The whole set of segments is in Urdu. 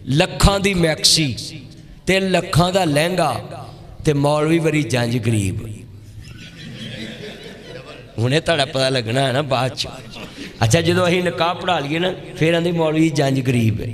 ਲੱਖਾਂ ਦੀ ਮੈਕਸੀ ਤੇ ਲੱਖਾਂ ਦਾ ਲਹਿੰਗਾ ਤੇ ਮੌਲਵੀ ਵਰੀ ਜੰਜ ਗਰੀਬ। ਹੁਣੇ ਤੁਹਾਡਾ ਪਤਾ ਲੱਗਣਾ ਹੈ ਨਾ ਬਾਅਦ ਚ। ਅੱਛਾ ਜਦੋਂ ਅਸੀਂ ਨਿਕਾਹ ਪੜ੍ਹਾ ਲਈਏ ਨਾ ਫਿਰ ਆਂਦੇ ਮੌਲਵੀ ਜੰਜ ਗਰੀਬ ਹੈ।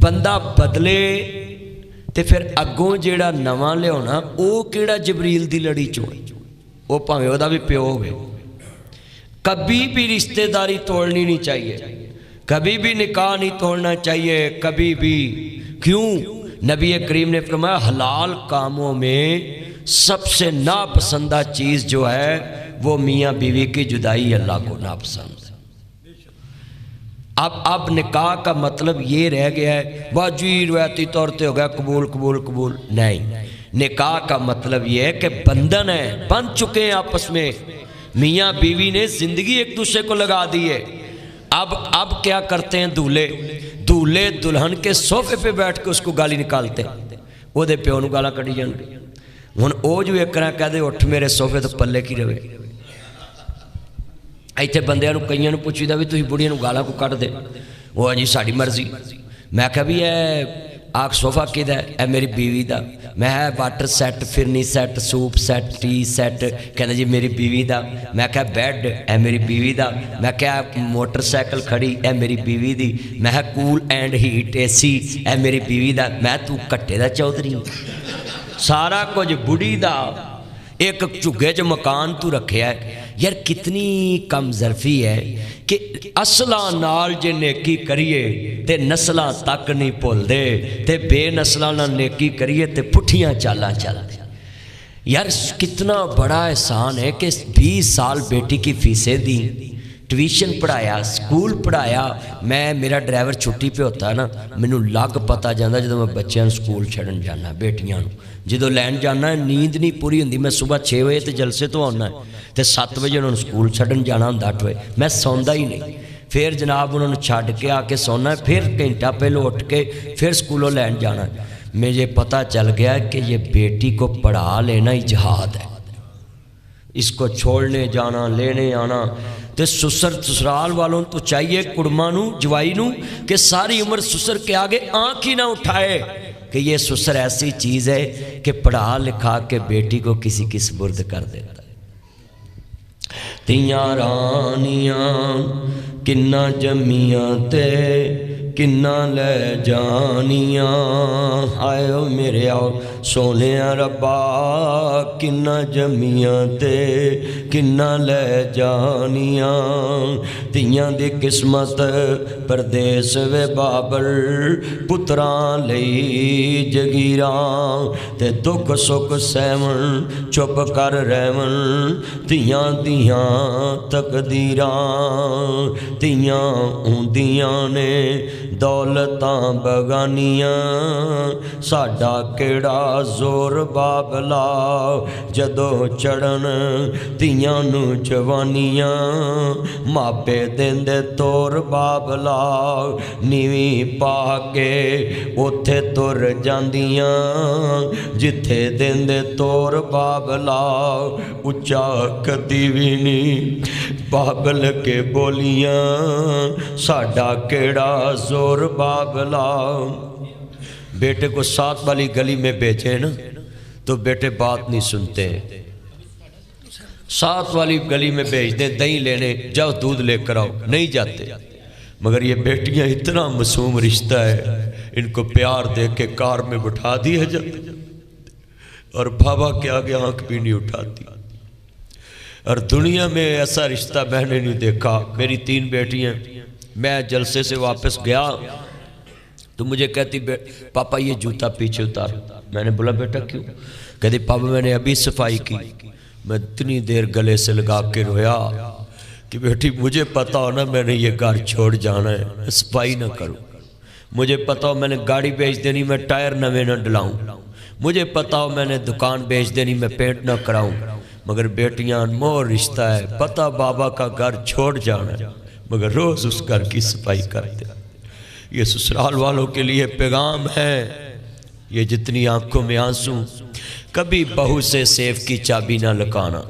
بندہ بدلے تے پھر اگوں جیڑا نواں لیاونا او کیڑا جبریل دی لڑی چوں وہ پاویں او دا بھی پیو ہوئے. کبھی بھی رشتہ داری توڑنی نہیں چاہیے, کبھی بھی نکاح نہیں توڑنا چاہیے, کبھی بھی. کیوں؟ نبی کریم نے فرمایا حلال کاموں میں سب سے ناپسندہ چیز جو ہے وہ میاں بیوی کی جدائی اللہ کو ناپسند ہے. اب نکاح کا مطلب یہ رہ گیا ہے واجی روایتی طور پہ ہو گیا قبول قبول قبول, نہیں. نکاح کا مطلب یہ ہے کہ بندھن ہے, بن چکے ہیں آپس میں, میاں بیوی نے زندگی ایک دوسرے کو لگا دی ہے. اب کیا کرتے ہیں دولہے دلہن کے صوفے پہ بیٹھ کے اس کو گالی نکالتے ہیں, وہ دے پیو نو گالا کڑی جان گے. ہن او جو ایک کہہ دے اٹھ میرے صوفے تو پلے کی رہے. ایتھے بندیاں نو کئیاں نو پوچھیدا بھی تسی بڑیاں نو گالا کو کٹ دے, وہ جی ساڈی مرضی. میں کہا بھی اے آگ صوفہ کدا ہے؟ اے میری بیوی دا. میں ہے water set, phirni set, soup set, tea set. کہنا جی میری بیوی دا. میں کہا بیڈ, اے میری بیوی دا. میں کہا موٹر سائیکل کھڑی, اے میری بیوی دی. میں کول اینڈ ہیٹ اے سی, اے میری بیوی دا. میں تو کٹے دا چودھری, سارا کچھ بڑی دا. ایک چگے جو مکان تو رکھے ہے. یار کتنی کم ظرفی ہے کہ اصلاں نال جے نیکی کریے تے نسلاں تک نہیں بھول دے, تے بے نسلاں نال نیکی کریے تے پٹھیاں چالاں چل دے. یار کتنا بڑا احسان ہے کہ 20 سال بیٹی کی فیسیں دی, ٹیوشن پڑھایا, سکول پڑھایا. میرا ڈرائیور چھٹی پہ ہوتا ہے نا, مینوں لگ پتا جانا جدو میں بچیاں سکول چھڑن جانا, بیٹیاں جدو لین جانا ہے نیند نہیں پوری ہوندی. میں صبح 6 بجے تے جلسے تو آنا ہے تے 7 بجے انہوں نے سکول چھڑن جانا ہوں 8 بجے. میں سوندا ہی نہیں, پھر جناب انہوں نے چھڑ کے آ کے سونا ہے, پھر گھنٹہ پہلو اٹھ کے پھر سکولوں لین جانا ہے. مجھے پتہ چل گیا کہ یہ بیٹی کو پڑھا لینا ہی جہاد ہے. اس کو چھوڑنے جانا لینے آنا. تے سسرال والوں تو چاہیے کڑما نو جوائی نو کہ ساری عمر سسر کے آگے آنکھ ہی نہ اٹھائے کہ یہ سسر ایسی چیز ہے کہ پڑھا لکھا کے بیٹی کو کسی کی سپرد کر دیتا ہے. تیاں رانیاں کنہ جمیاں تے کنہ لے جانیاں, آئے ہو میرے آؤ سونے ربا کنہ جمیاں تے کنہ لے جانیاں. تیاں دی قسمت پردیس وے بابل, پتران لئی جگیراں تے دکھ سکھ سیون چپ کر رہون. تیاں دیاں تقدیراں تیاں ہوندیاں نے دولتاں بگانیاں. ساڈا کیڑا زور بابلا جدو چڑھن تیاں نو جوانیاں. ماپے دیندے تور بابلا نیویں پا کے اوتھے تر جاندیاں. جتھے دیندے تور بابلا اچا کدی بھی نہیں بابل کے بولیاں. ساڈا کیڑا زور بابلا. بیٹے کو 7 والی گلی میں بھیجے نا تو بیٹے بات نہیں سنتے. 7 والی گلی میں بھیج دیں دہی لینے, جاؤ دودھ لے کر آؤ, نہیں جاتے. مگر یہ بیٹیاں اتنا معصوم رشتہ ہے, ان کو پیار دے کے کار میں بٹھا دیا جاتے اور بابا کے آگے آنکھ بھی نہیں اٹھاتی. اور دنیا میں ایسا رشتہ میں نے نہیں دیکھا. میری 3 بیٹیاں, میں جلسے سے واپس گیا تو مجھے کہتی پاپا یہ جوتا پیچھے اتار. میں نے بولا بیٹا کیوں؟ کہتی پاپا میں نے ابھی صفائی کی. میں اتنی دیر گلے سے لگا کے رویا کہ بیٹی مجھے پتا ہو نا میں نے یہ گھر چھوڑ جانا ہے, صفائی نہ کروں. مجھے پتا ہو میں نے گاڑی بیچ دینی, میں ٹائر نویں نہ ڈلاؤں. مجھے پتا ہو میں نے دکان بیچ دینی, میں پینٹ نہ کراؤں. مگر بیٹیاں انمول رشتہ ہے, پتہ بابا کا گھر چھوڑ جانا ہے مگر روز اس گھر کی صفائی کرتے. یہ سسرال والوں کے لیے پیغام ہے. یہ جتنی آنکھوں میں آنسو, کبھی بہو سے سیف کی چابی نہ لکانا.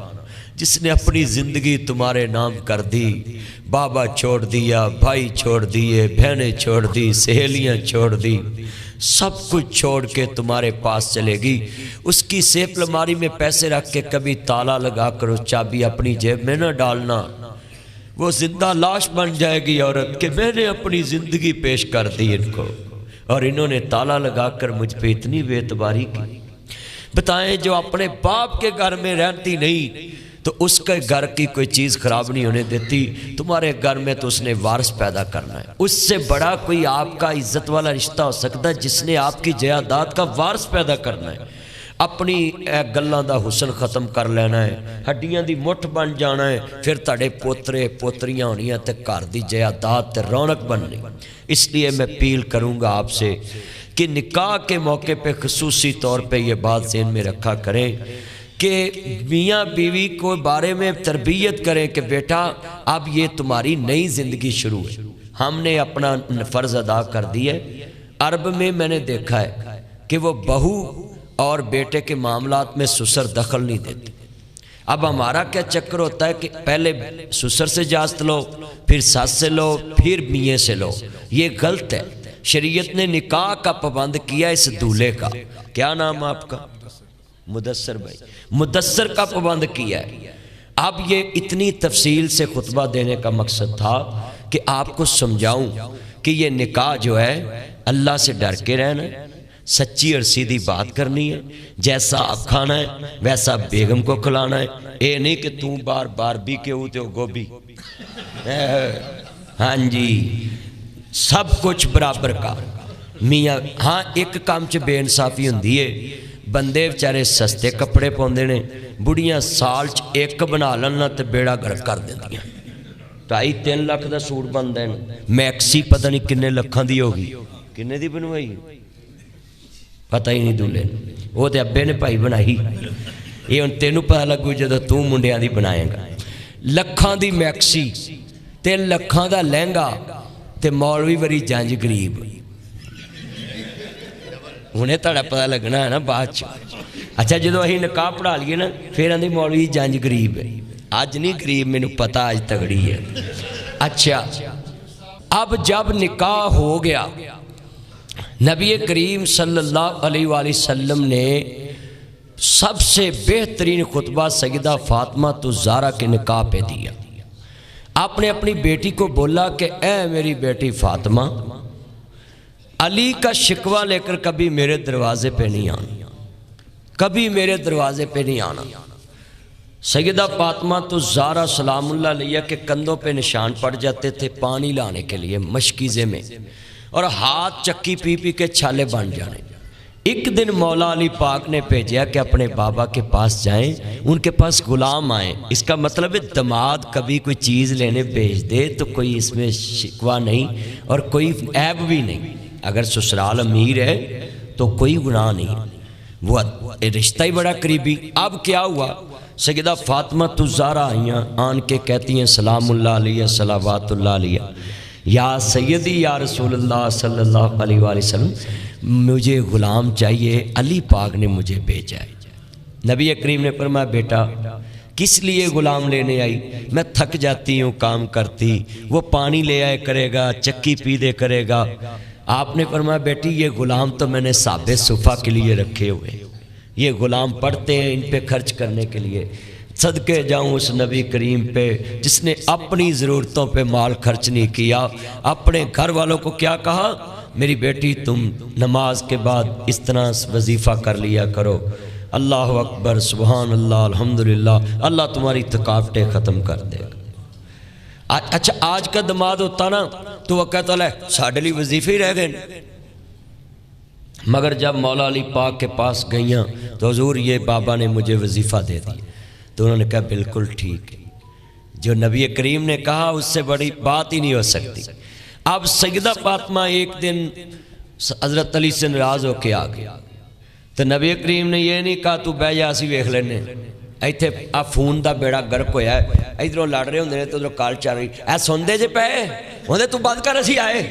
جس نے اپنی زندگی تمہارے نام کر دی, بابا چھوڑ دیا, بھائی چھوڑ دیے, بہنیں چھوڑ دی, سہیلیاں چھوڑ دی, سب کچھ چھوڑ کے تمہارے پاس چلے گی. اس کی سیف الماری میں پیسے رکھ کے کبھی تالا لگا کر اس چابی اپنی جیب میں نہ ڈالنا. وہ زندہ لاش بن جائے گی عورت کہ میں نے اپنی زندگی پیش کر دی ان کو. اور انہوں نے تالا لگا کر مجھ پہ اتنی بے اعتباری کی۔ بتائیں جو اپنے باپ کے گھر میں رہتی نہیں تو اس کے گھر کی کوئی چیز خراب نہیں ہونے دیتی، تمہارے گھر میں تو اس نے وارث پیدا کرنا ہے۔ اس سے بڑا کوئی آپ کا عزت والا رشتہ ہو سکتا ہے جس نے آپ کی جائیداد کا وارث پیدا کرنا ہے۔ اپنی گلاں دا حسن ختم کر لینا ہے، ہڈیاں دی مٹھ بن جانا ہے، پھر تڑے پوترے پوتریاں ہونیاں تے گھر دی جائیداد تے رونق بننی۔ اس لیے میں اپیل کروں گا آپ سے کہ نکاح کے موقع پہ خصوصی طور پہ یہ بات ذہن میں رکھا کریں کہ میاں بیوی کو بارے میں تربیت کریں کہ بیٹا اب یہ تمہاری نئی زندگی شروع ہے۔ ہم نے اپنا فرض ادا کر دیا ہے۔ عرب میں نے دیکھا ہے کہ وہ بہو اور بیٹے کے معاملات میں سسر دخل نہیں دیتے۔ اب ہمارا کیا چکر ہوتا ہے کہ پہلے سسر سے اجازت لو، پھر ساس سے لو، پھر میاں سے لو۔ یہ غلط ہے۔ شریعت نے نکاح کا پابند کیا اس دولہے کا، کیا نام آپ کا؟ مدثر بھائی، مدثر کا پابند کیا ہے۔ اب یہ اتنی تفصیل سے خطبہ دینے کا مقصد تھا کہ آپ کو سمجھاؤں کہ یہ نکاح جو ہے اللہ سے ڈر کے رہنا ہے، سچی اور سیدھی بات کرنی ہے، جیسا آپ کھانا ہے ویسا بیگم کو کھلانا ہے۔ اے نہیں کہ تم بار بار بھی کے ہوتے ہو گوبھی، ہاں جی سب کچھ برابر کا میاں۔ ہاں ایک کام چ بے انصافی ہوندی ہے، بندے بیچارے سستے کپڑے پاؤندے نے، بڑیاں سال چ ایک بنا لینا تے بیڑا گرک کر دیندیاں۔ 2.5-3 لاکھ دا سوٹ بندا ہے، میکسی پتہ نہیں کنے لکھاں دی ہوگی، کنے دی بنوائی پتہ ہی نہیں دولے وہ تے ابے نے بھائی بنائی۔ یہ ہن تینوں پتہ لگو جدوں تو منڈیاں دی بنائے گا۔ لکھاں دی میکسی تے لکھاں دا لہنگا تے مولوی وری جنج غریب۔ انہیں تڑا پتہ لگنا ہے نا بعد چ۔ اچھا جدو اہی نکاح پڑھا لیے نا پھر اندھی مولوی جنج غریب ہے۔ آج نہیں غریب، میں نے پتہ آج تگڑی ہے۔ اچھا اب جب نکاح ہو گیا، نبی کریم صلی اللہ علیہ وآلہ وسلم نے سب سے بہترین خطبہ سیدہ فاطمہ الزہرا کے نکاح پہ دیا۔ آپ نے اپنی بیٹی کو بولا کہ اے میری بیٹی فاطمہ، علی کا شکوہ لے کر کبھی میرے دروازے پہ نہیں آنا، کبھی میرے دروازے پہ نہیں آنا۔ سیدہ فاطمہ الزہرا سلام اللہ علیہ کے کندھوں پہ نشان پڑ جاتے تھے پانی لانے کے لیے مشکیزے میں، اور ہاتھ چکی پی پی کے چھالے بن جانے۔ ایک دن مولا علی پاک نے بھیجا کہ اپنے بابا کے پاس جائیں، ان کے پاس غلام آئیں۔ اس کا مطلب ہے دماد کبھی کوئی چیز لینے بھیج دے تو کوئی اس میں شکوہ نہیں اور کوئی عیب بھی نہیں۔ اگر سسرال امیر ہے تو کوئی گناہ نہیں، وہ رشتہ ہی بڑا قریبی۔ اب کیا ہوا، سیدہ فاطمہ الزہرا آئیاں، آن کے کہتی ہیں سلام اللہ علیہ صلوات اللہ علیہ، یا سیدی یا رسول اللہ صلی اللہ علیہ وآلہ وسلم، مجھے غلام چاہیے، علی پاک نے مجھے بھیجا ہے۔ نبی کریم نے فرمایا بیٹا کس لیے غلام لینے آئی؟ میں تھک جاتی ہوں کام کرتی، وہ پانی لے آئے کرے گا، چکی پی دے کرے گا۔ آپ نے فرمایا بیٹی یہ غلام تو میں نے صحابہ صفہ کے لیے رکھے ہوئے، یہ غلام پڑھتے ہیں ان پہ خرچ کرنے کے لیے۔ صدقے جاؤں اس نبی کریم پہ جس نے اپنی ضرورتوں پہ مال خرچ نہیں کیا۔ اپنے گھر والوں کو کیا کہا، میری بیٹی تم نماز کے بعد اس طرح وظیفہ کر لیا کرو، اللہ اکبر سبحان اللہ الحمدللہ، اللہ تمہاری تھکاوٹیں ختم کر دے گا۔ اچھا آج کا دماد ہوتا نا تو وہ کہتا ہے ساڑھے لی وظیفے ہی رہ گئے، مگر جب مولا علی پاک کے پاس گئیاں تو حضور یہ بابا نے مجھے وظیفہ دے دیا، تو انہوں نے کہا بالکل ٹھیک ہے، جو نبی کریم نے کہا اس سے بڑی بات ہی نہیں ہو سکتی۔ اب سیدہ فاطمہ ایک دن حضرت علی سے ناراض ہو کے آ گیا، تو نبی کریم نے یہ نہیں کہا تو بہ جا اسی ویکھ لینے، ایتھے آ فون دا بیڑا گرک ہویا ہے، ادھروں لڑ رہے ہوندے نے تو ادھروں کال چل رہی، اے سوندے جے پے ہوندے تو بند کر اسی آئے۔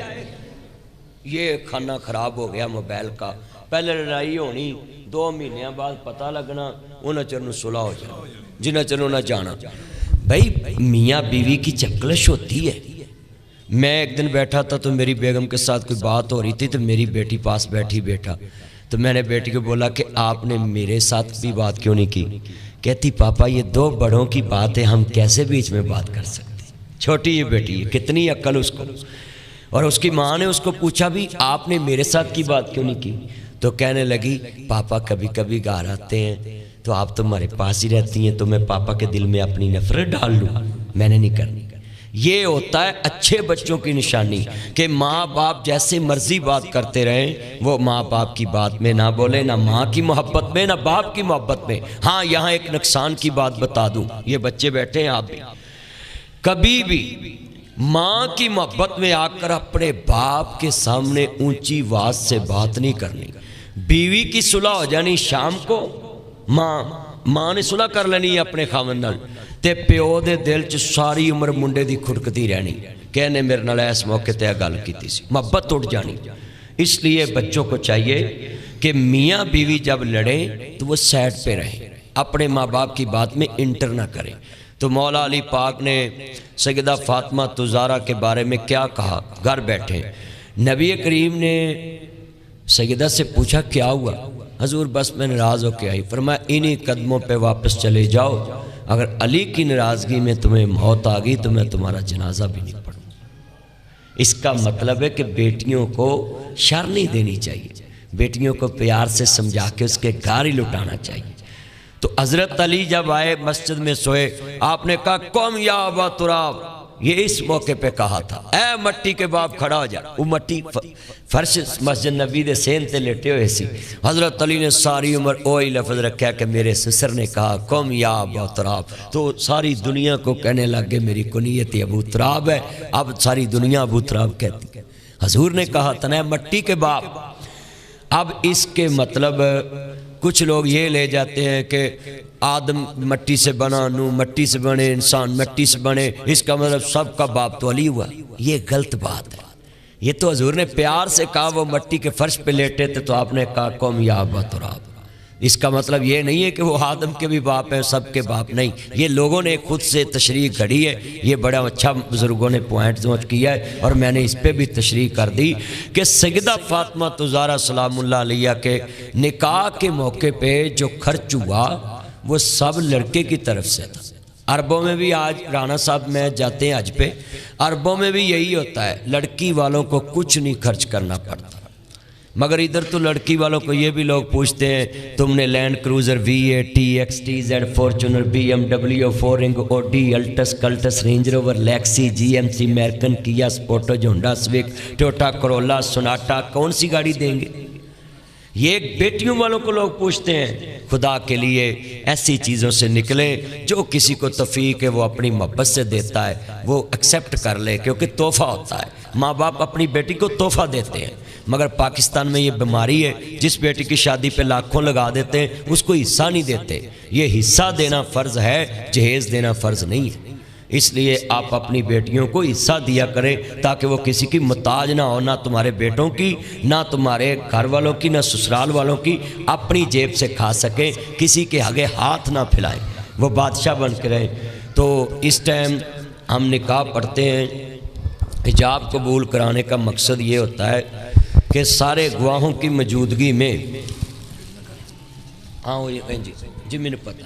یہ کھانا خراب ہو گیا موبائل کا، پہلے لڑائی ہونی، 2 مہینوں بعد پتہ لگنا، انہاں چرنوں صلح ہو جانا، جنہاں چرنوں نہ جانا۔ بھائی میاں بیوی کی چکلش ہوتی ہے۔ میں ایک دن بیٹھا تھا تو میری بیگم کے ساتھ کوئی بات ہو رہی تھی تو میری بیٹی پاس بیٹھی بیٹھا، تو میں نے بیٹی کو بولا کہ آپ نے میرے ساتھ بھی بات کیوں نہیں کی؟ کہتی پاپا یہ 2 بڑوں کی بات ہے، ہم کیسے بیچ میں بات کر سکتے؟ چھوٹی یہ بیٹی ہے، کتنی عقل اس کو۔ اور اس کی ماں نے اس کو پوچھا بھی آپ نے میرے ساتھ کی بات کیوں نہیں کی؟ تو کہنے لگی پاپا کبھی کبھی گھر آتے ہیں تو آپ تمہارے پاس ہی رہتی ہیں، تو میں پاپا کے دل میں اپنی نفرت ڈال لوں، میں نے نہیں کرنی۔ یہ ہوتا ہے اچھے بچوں کی نشانی کہ ماں باپ جیسے مرضی بات کرتے رہیں، وہ ماں باپ کی بات میں نہ بولے، نہ ماں کی محبت میں نہ باپ کی محبت میں۔ ہاں یہاں ایک نقصان کی بات بتا دوں، یہ بچے بیٹھے ہیں آپ بھی، کبھی بھی ماں کی محبت میں آ کر اپنے باپ کے سامنے اونچی آواز سے بات نہیں کرنی۔ بیوی کی صلح ہو جانی شام کو، ماں نے صلح کر لینی اپنے خاوند نال، تے پیو دے دل چ ساری عمر منڈے دی کھڑکتی رہنی، کہنے میرے نال اس موقع تے گل کیتی سی، محبت ٹوٹ جانی۔ اس لیے بچوں کو چاہیے کہ میاں بیوی جب لڑیں تو وہ سائڈ پہ رہیں، اپنے ماں باپ کی بات میں انٹر نہ کریں۔ تو مولا علی پاک نے سیدہ فاطمہ زہرا کے بارے میں کیا کہا؟ گھر بیٹھے نبی کریم نے سیدہ سے پوچھا کیا ہوا؟ حضور بس میں ناراض ہو کے آئی۔ فرمایا انہی قدموں پہ واپس چلے جاؤ، اگر علی کی ناراضگی میں تمہیں موت آ گئی تو میں تمہارا جنازہ بھی نہیں پڑھوں۔ اس کا مطلب ہے کہ بیٹیوں کو شر نہیں دینی چاہیے، بیٹیوں کو پیار سے سمجھا کے اس کے گھر ہی لٹانا چاہیے۔ تو حضرت علی جب آئے مسجد میں سوئے، آپ نے کہا قم یا ابا تراب، یہ اس موقع پہ کہا تھا، اے مٹی کے باپ کھڑا ہو جا۔ وہ مٹی فرش مسجد نبی دے سین تے لیٹے ہوئے سی، حضرت علی نے ساری عمر وہی لفظ رکھا کہ میرے سسر نے کہا قم یا ابا تراب، تو ساری دنیا کو کہنے لگے میری کنیت ابو تراب ہے، اب ساری دنیا ابو تراب کہتی۔ حضور نے کہا تھا مٹی کے باپ۔ اب اس کے مطلب کچھ لوگ یہ لے جاتے ہیں کہ آدم مٹی سے بنا، نو مٹی سے بنے، انسان مٹی سے بنے، اس کا مطلب سب کا باپ تو علی ہوا۔ یہ غلط بات ہے، یہ تو حضور نے پیار سے کہا، وہ مٹی کے فرش پہ لیٹے تھے تو آپ نے کہا قوم یا ابا تراب۔ اس کا مطلب یہ نہیں ہے کہ وہ آدم کے بھی باپ ہیں، سب کے باپ نہیں، یہ لوگوں نے خود سے تشریح کری ہے۔ یہ بڑا اچھا بزرگوں نے پوائنٹ نوٹ کیا ہے، اور میں نے اس پہ بھی تشریح کر دی کہ سیدہ فاطمہ زہرا سلام اللہ علیہ کے نکاح کے موقع پہ جو خرچ ہوا وہ سب لڑکے کی طرف سے تھا۔ عربوں میں بھی آج رانا صاحب میں جاتے ہیں حج پہ، عربوں میں بھی یہی ہوتا ہے، لڑکی والوں کو کچھ نہیں خرچ کرنا پڑتا، مگر ادھر تو لڑکی والوں کو یہ بھی لوگ پوچھتے ہیں تم نے land cruiser V8 TX TZ fortuner BMW فورنگ Audi Altis Cultus range rover Lexus GMC میرکن کیا سپورٹج ہونڈا سوک ٹوٹا کرولا سوناٹا کون سی گاڑی دیں گے؟ یہ بیٹیوں والوں کو لوگ پوچھتے ہیں۔ خدا کے لیے ایسی چیزوں سے نکلیں جو کسی کو توفیق ہے وہ اپنی محبت سے دیتا ہے وہ ایکسیپٹ کر لے، کیونکہ تحفہ ہوتا ہے۔ ماں باپ اپنی بیٹی کو تحفہ دیتے ہیں، مگر پاکستان میں یہ بیماری ہے، جس بیٹی کی شادی پہ لاکھوں لگا دیتے ہیں اس کو حصہ نہیں دیتے۔ یہ حصہ دینا فرض ہے، جہیز دینا فرض نہیں ہے۔ اس لیے آپ اپنی بیٹیوں کو حصہ دیا کریں تاکہ وہ کسی کی محتاج نہ ہو، نہ تمہارے بیٹوں کی، نہ تمہارے گھر والوں کی، نہ سسرال والوں کی، اپنی جیب سے کھا سکیں، کسی کے آگے ہاتھ نہ پھیلائیں، وہ بادشاہ بن کے رہیں۔ تو اس ٹائم ہم نکاح پڑھتے ہیں، حجاب قبول کرانے کا مقصد یہ ہوتا ہے کہ سارے گواہوں کی موجودگی میں، ہاں جی میں نے پتہ،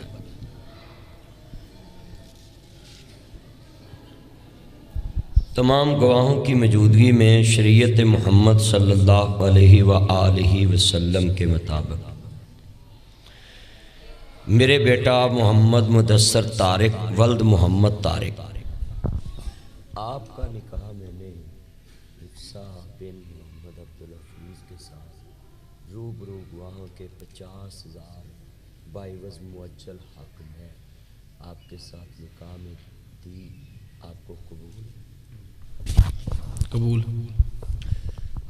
تمام گواہوں کی موجودگی میں شریعت محمد صلی اللہ علیہ وآلہ وسلم کے مطابق میرے بیٹا محمد مدثر طارق ولد محمد طارق، آپ کا نکاح میں نے رفسا بن محمد عبدالحفیظ کے ساتھ روبرو گواہوں کے 50,000 باعوض معجل حق میں آپ کے ساتھ نکاح میں دی، آپ کو قبول؟ قبول۔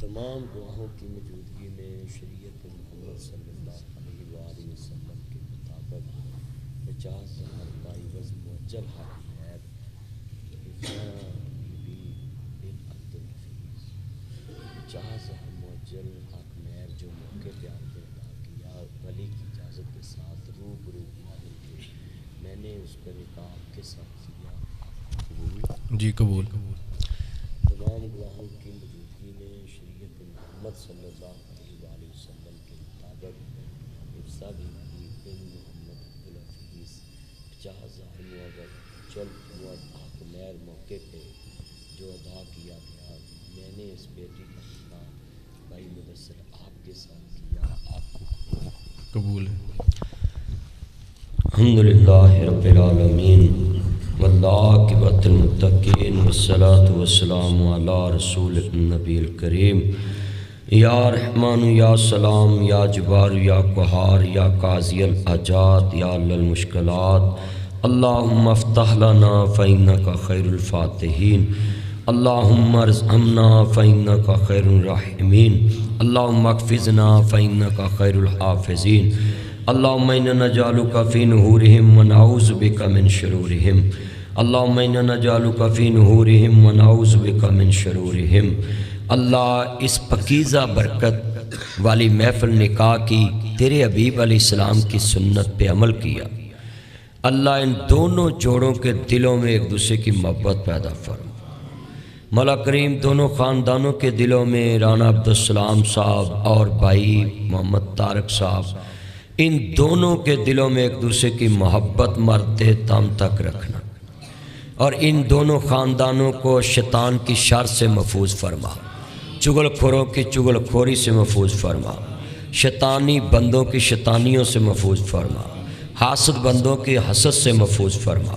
تمام گواہوں کی موجودگی میں شریعت محمد صلی اللہ علیہ وآلہ وسلم کے مطابق 50,000 باعوض معجل حق میں بی بن عبدالحفیظ 50,000 معجل حق مہر جو موقع پہ آپ نے ادا کیا، ولی کی اجازت کے ساتھ روبرو گواہوں کے، میں نے اس کا نکاح آپ کے ساتھ کیا، قبول؟ جی قبول۔ تمام گواہوں کی موجودگی میں شریعت محمد صلی اللہ علیہ وآلہ وسلم کے مطابق حفصہ بن محمد عبدالحفیظ 50,000 معجل حق مہر موقع پہ جو ادا کیا گیا، میں نے اس بیٹی کا نکاح بھائی مدثر آپ کے ساتھ کیا، آپ کو قبول ہے۔ الحمدللہ رب العالمین والعاقبۃ للمتقین والصلاۃ والسلام علی رسول النبی الکریم یا رحمان یا سلام یا جبار یا قہار یا قاضی الحاجات یا حل المشکلات اللہم افتح لنا فإنک خیر الفاتحین اللہم ارحمنا فإنک خیر الراحمین اللہم احفظنا فإنک خیر الحافظین اللہم انا نجعلک فی نحورہم ونعوذ بک من شرورہم اللہم انا نجعلک فی نحورہم ونعوذ بک من شرورہم۔ اللہ اس پکیزہ برکت والی محفل نکاح کی تیرے حبیب علیہ السلام کی سنت پہ عمل کیا، اللہ ان دونوں جوڑوں کے دلوں میں ایک دوسرے کی محبت پیدا فرما۔ مولا کریم دونوں خاندانوں کے دلوں میں رانا عبدالسلام صاحب اور بھائی محمد طارق صاحب، ان دونوں کے دلوں میں ایک دوسرے کی محبت مرتے دم تک رکھنا، اور ان دونوں خاندانوں کو شیطان کی شر سے محفوظ فرما، چغل خوروں کی چغل خوری سے محفوظ فرما، شیطانی بندوں کی شیطانیوں سے محفوظ فرما، حاسد بندوں کی حسد سے محفوظ فرما۔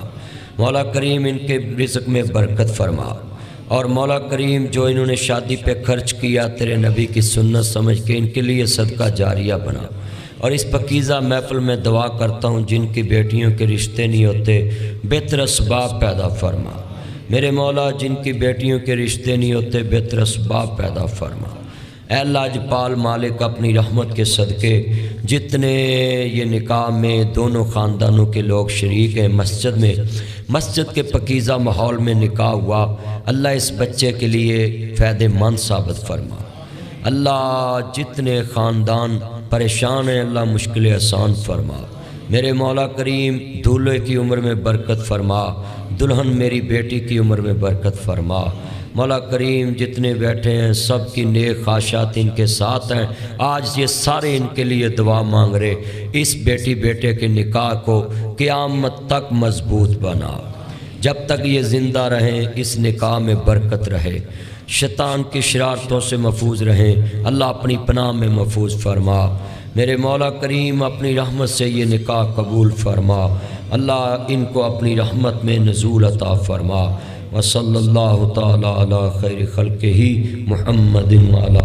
مولا کریم ان کے رزق میں برکت فرما، اور مولا کریم جو انہوں نے شادی پہ خرچ کیا تیرے نبی کی سنت سمجھ کے ان کے لیے صدقہ جاریہ بنا۔ اور اس پکیزہ محفل میں دعا کرتا ہوں جن کی بیٹیوں کے رشتے نہیں ہوتے بہتر اسباب پیدا فرما، میرے مولا جن کی بیٹیوں کے رشتے نہیں ہوتے بہتر اسباب پیدا فرما۔ اے اللہ اجپال مالک اپنی رحمت کے صدقے جتنے یہ نکاح میں دونوں خاندانوں کے لوگ شریک ہیں، مسجد کے پکیزہ ماحول میں نکاح ہوا، اللہ اس بچے کے لیے فائدہ مند ثابت فرما۔ اللہ جتنے خاندان پریشان ہیں اللہ مشکلیں آسان فرما، میرے مولا کریم دولہے کی عمر میں برکت فرما، دلہن میری بیٹی کی عمر میں برکت فرما۔ مولا کریم جتنے بیٹھے ہیں سب کی نیک خواہشات ان کے ساتھ ہیں، آج یہ سارے ان کے لیے دعا مانگ رہے، اس بیٹی بیٹے کے نکاح کو قیامت تک مضبوط بنا، جب تک یہ زندہ رہیں اس نکاح میں برکت رہے، شیطان کی شرارتوں سے محفوظ رہیں، اللہ اپنی پناہ میں محفوظ فرما۔ میرے مولا کریم اپنی رحمت سے یہ نکاح قبول فرما، اللہ ان کو اپنی رحمت میں نزول عطا فرما۔ وصلی اللہ تعالی علی خیر خلقہ محمد وعلی